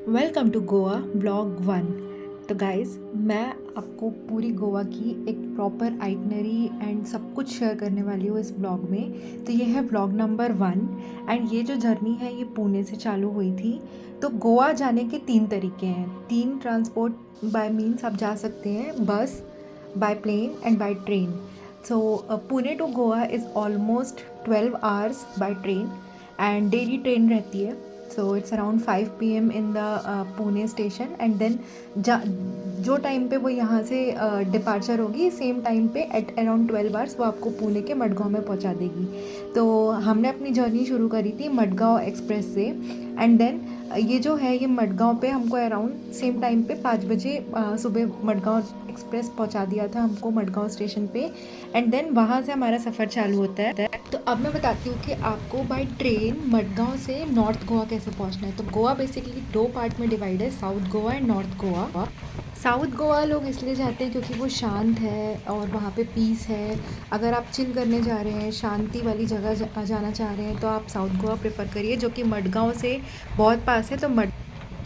Welcome to Goa blog one. तो guys, मैं आपको पूरी गोवा की एक प्रॉपर आइटनरी एंड सब कुछ शेयर करने वाली हूँ इस ब्लॉग में। तो ये है ब्लॉग नंबर 1 एंड ये जो जर्नी है ये पुणे से चालू हुई थी। तो गोवा जाने के 3 तरीके हैं, 3 ट्रांसपोर्ट बाय मीन्स आप जा सकते हैं, बस, by plane and by train. So Pune to Goa is almost 12 hours by train and daily train रहती है। So it's around 5 p.m. in the Pune station and then जो टाइम पे वो यहाँ से डिपार्चर होगी सेम टाइम पे एट अराउंड 12 आवर्स वो आपको पुणे के मडगांव में पहुँचा देगी। तो हमने अपनी जर्नी शुरू करी थी मडगांव एक्सप्रेस से एंड देन ये जो है ये मडगांव पे हमको अराउंड सेम टाइम पे 5 बजे सुबह मडगांव एक्सप्रेस पहुंचा दिया था हमको मडगांव स्टेशन पे एंड देन वहाँ से हमारा सफ़र चालू होता है। तो अब मैं बताती हूँ कि आपको बाय ट्रेन मडगांव से नॉर्थ गोवा कैसे पहुँचना है। तो गोवा बेसिकली 2 पार्ट में डिवाइड है, south Goa and north Goa. South Goa लोग इसलिए जाते हैं क्योंकि वो शांत है और वहाँ पे पीस है। अगर आप चिल करने जा रहे हैं, शांति वाली जगह जाना चाह रहे हैं तो आप साउथ गोवा प्रेफर करिए, जो कि मडगांव से बहुत पास है। तो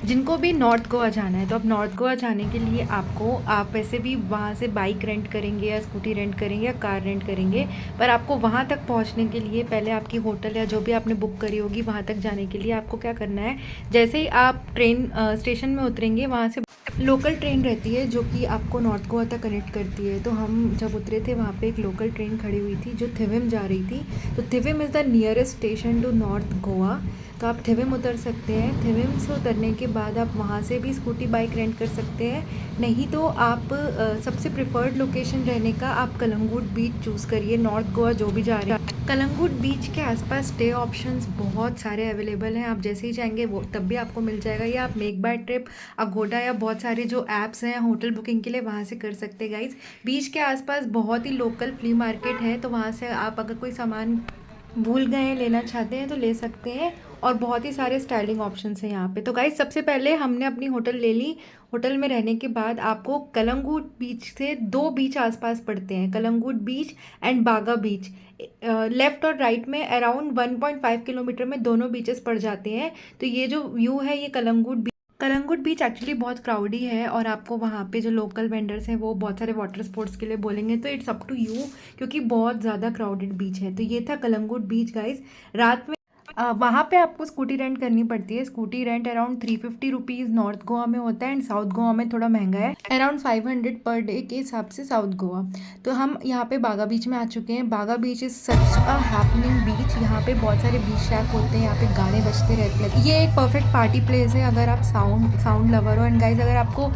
जिनको भी नॉर्थ गोवा जाना है तो अब नॉर्थ गोवा जाने के लिए आप वैसे भी वहाँ से बाइक रेंट करेंगे या स्कूटी रेंट करेंगे या कार रेंट करेंगे, पर आपको वहाँ तक पहुँचने के लिए पहले आपकी होटल या जो भी आपने बुक करी होगी वहाँ तक जाने के लिए आपको क्या करना है, जैसे ही आप ट्रेन स्टेशन में उतरेंगे वहाँ से लोकल ट्रेन रहती है जो कि आपको नॉर्थ गोवा तक कनेक्ट करती है। तो हम जब उतरे थे वहाँ पे एक लोकल ट्रेन खड़ी हुई थी जो थिविम जा रही थी। तो Thivim is the nearest station to north Goa. तो आप थिविम उतर सकते हैं। थिविम से उतरने के बाद आप वहाँ से भी स्कूटी बाइक रेंट कर सकते हैं, नहीं तो आप सबसे प्रिफर्ड लोकेशन रहने का आप कलंगुट बीच चूज़ करिए। नॉर्थ गोवा जो भी जा रहे हैं, कलंगुट बीच के आसपास स्टे ऑप्शंस बहुत सारे अवेलेबल हैं। आप जैसे ही जाएंगे वो तब भी आपको मिल जाएगा, या आप मेक बाय ट्रिप, अगोडा या बहुत सारे जो ऐप्स हैं होटल बुकिंग के लिए वहाँ से कर सकते हैं गाइज। बीच के आसपास बहुत ही लोकल फ्ली मार्केट है, तो वहाँ से आप अगर कोई सामान भूल गए हैं लेना चाहते हैं तो ले सकते हैं, और बहुत ही सारे स्टाइलिंग ऑप्शंस हैं यहाँ पे। तो गाइज सबसे पहले हमने अपनी होटल ले ली। होटल में रहने के बाद आपको कलंगुट बीच से 2 बीच आसपास पड़ते हैं, कलंगुट बीच एंड बागा बीच। लेफ़्ट और राइट में अराउंड 1.5 किलोमीटर में दोनों बीचेस पड़ जाते हैं। तो ये जो व्यू है ये कलंगुट बीच एक्चुअली बहुत क्राउडी है, और आपको वहाँ पे जो लोकल वेंडर्स हैं वो बहुत सारे वाटर स्पोर्ट्स के लिए बोलेंगे, तो इट्स अप टू यू, क्योंकि बहुत ज़्यादा क्राउडेड बीच है। तो ये था कलंगुट बीच गाइज। रात में वहाँ पे आपको स्कूटी रेंट करनी पड़ती है। Scooty rent around 350 rupees north Goa में होता है एंड साउथ गोवा में थोड़ा महंगा है, अराउंड 500 पर डे के हिसाब से साउथ गोवा। तो हम यहाँ पे बागा बीच में आ चुके हैं। बागा बीच इज़ सच अ हैपनिंग बीच। यहाँ पे बहुत सारे बीच शैक होते हैं, यहाँ पे गाने बजते रहते हैं। ये एक परफेक्ट पार्टी प्लेस है अगर आप साउंड लवर हो। एंड गाइज अगर आपको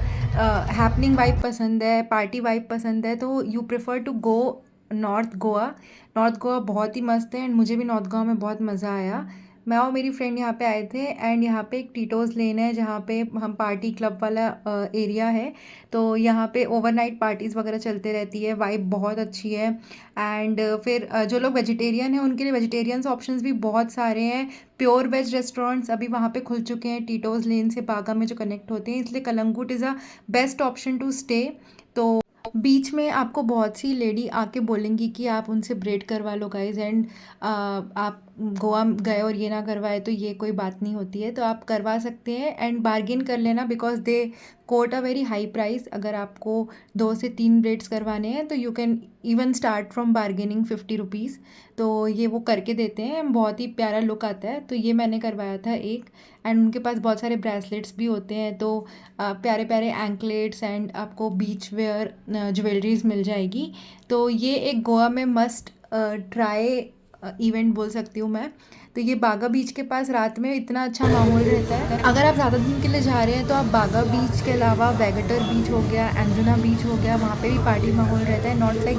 हैपनिंग वाइब पसंद है, पार्टी वाइब पसंद है, तो you prefer to go north Goa. North Goa बहुत ही मस्त है एंड मुझे भी नॉर्थ गोवा में बहुत मज़ा आया। मैं और मेरी फ्रेंड यहाँ पे आए थे एंड यहाँ पे एक टीटोज़ लेन है जहाँ पे हम पार्टी क्लब वाला एरिया है। तो यहाँ पे ओवरनाइट पार्टीज़ वगैरह चलते रहती है, वाइब बहुत अच्छी है। एंड फिर जो लोग वेजिटेरियन हैं उनके लिए वेजिटेरियंस ऑप्शंस भी बहुत सारे हैं। प्योर वेज रेस्टोरेंट्स अभी वहाँ पे खुल चुके हैं टीटोज़ लेन से बागा में जो कनेक्ट होते हैं, इसलिए Calangute is a best option to stay. तो बीच में आपको बहुत सी लेडी आके बोलेंगी कि आप उनसे ब्रेड करवा लो गाइज, एंड आप गोवा गए और ये ना करवाए तो ये कोई बात नहीं होती है, तो आप करवा सकते हैं एंड बार्गेन कर लेना, because they quote a very high price. अगर आपको 2 से 3 ब्रेड्स करवाने हैं तो you can even start from bargaining 50 rupees. तो ये वो करके देते हैं, बहुत ही प्यारा लुक आता है। तो ये मैंने करवाया था एक, एंड उनके पास बहुत सारे ब्रेसलेट्स भी होते हैं, तो प्यारे प्यारे एंकलेट्स एंड आपको बीच वेयर ज्वेलरीज मिल जाएगी। तो ये एक गोवा में मस्ट ट्राई इवेंट बोल सकती हूँ मैं। तो ये बागा बीच के पास रात में इतना अच्छा माहौल रहता है। अगर आप ज़्यादा दिन के लिए जा रहे हैं तो आप बागा बीच के अलावा वेगेटर बीच हो गया, एंजुना बीच हो गया, वहाँ पे भी पार्टी माहौल रहता है। नॉट लाइक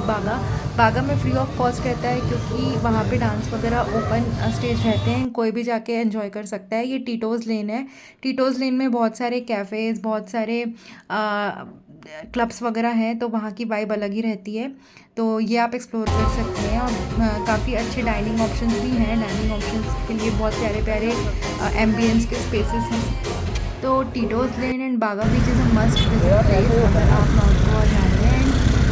बागा में फ्री ऑफ कॉस्ट रहता है, क्योंकि वहाँ पे डांस वगैरह ओपन स्टेज रहते हैं, कोई भी जाके एंजॉय कर सकता है। ये टीटोज़ लेन है। टीटोज़ लेन में बहुत सारे कैफ़ेज़, बहुत सारे क्लब्स वगैरह हैं, तो वहाँ की वाइब अलग ही रहती है। तो ये आप एक्सप्लोर कर सकते हैं, और काफ़ी अच्छे डाइनिंग ऑप्शंस भी हैं। डाइनिंग ऑप्शंस के लिए बहुत प्यारे प्यारे एम्बियंस के स्पेसेस हैं। तो टीटोज़ लेन एंड बागा बीच is a must visit place अगर आप नॉर्थ गोवा जा रहे हैं।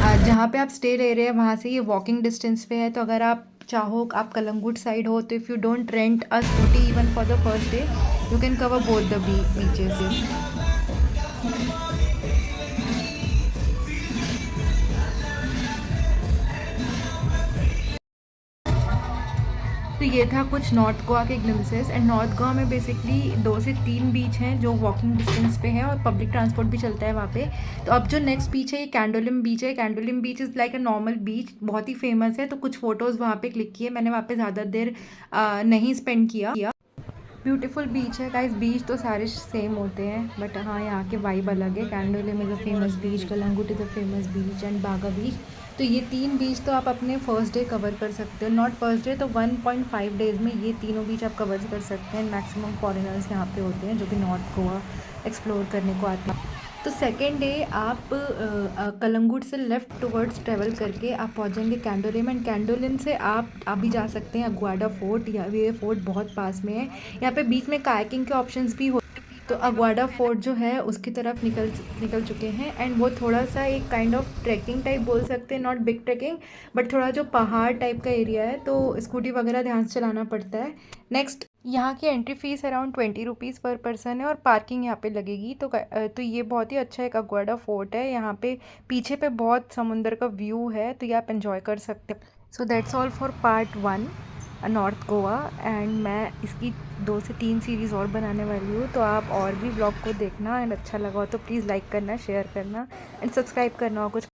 एंड जहाँ पे आप स्टे ले रहे हैं वहाँ से ये वॉकिंग डिस्टेंस पे है, तो अगर आप चाहो आप कलंगुट साइड हो, तो if you don't rent a scooty even for the first day, you can cover both the beaches. तो ये था कुछ नॉर्थ गोवा के ग्लिम्सेस। एंड नॉर्थ गोवा में बेसिकली 2 से 3 बीच हैं जो वॉकिंग डिस्टेंस पे हैं और पब्लिक ट्रांसपोर्ट भी चलता है वहाँ पे। तो अब जो नेक्स्ट बीच है ये कैंडोलिम बीच है। Candolim beach is like a normal beach, बहुत ही फेमस है। तो कुछ फ़ोटोज़ वहाँ पे क्लिक किए मैंने, वहाँ पे ज़्यादा देर नहीं स्पेंड किया। ब्यूटीफुल बीच है गाइस। बीच तो सारे सेम होते हैं, बट हाँ यहाँ के वाइब अलग है। Candolim is a famous beach, Calangute is a famous beach and बागा बीच। तो ये 3 बीच तो आप अपने फर्स्ट डे कवर कर सकते हो, नॉट फर्स्ट डे तो 1.5 डेज़ में ये तीनों बीच आप कवर कर सकते हैं। मैक्सिमम फॉरेनर्स यहाँ पे होते हैं जो कि नॉर्थ गोवा एक्सप्लोर करने को आते हैं। तो सेकेंड डे आप कलंगुट से लेफ़्ट टुवर्ड्स ट्रेवल करके आप पहुँचेंगे कैंडोलिम। एंड कैंडोलिम से आप भी जा सकते हैं अगुआडा फोर्ट। ये फोर्ट बहुत पास में है। यहाँ पे बीच में कायाकिंग के ऑप्शंस भी हो। तो अगवाडा फोर्ट जो है उसकी तरफ निकल चुके हैं। एंड वो थोड़ा सा एक काइंड ऑफ ट्रैकिंग टाइप बोल सकते हैं, नॉट बिग ट्रैकिंग बट थोड़ा जो पहाड़ टाइप का एरिया है, तो स्कूटी वगैरह ध्यान से चलाना पड़ता है। नेक्स्ट, यहाँ की एंट्री फीस अराउंड 20 रुपीज़ पर पर्सन है और पार्किंग यहाँ पे लगेगी। तो ये बहुत ही अच्छा एक अगवाडा फोर्ट है। यहाँ पे पीछे पे बहुत समुंदर का व्यू है, तो ये आप एंजॉय कर सकते हैं। So that's all for part 1 north Goa. And मैं इसकी 2 से 3 सीरीज़ और बनाने वाली हूँ, तो आप और भी ब्लॉग को देखना। एंड अच्छा लगा हो तो प्लीज़ लाइक करना, शेयर करना एंड सब्सक्राइब करना और कुछ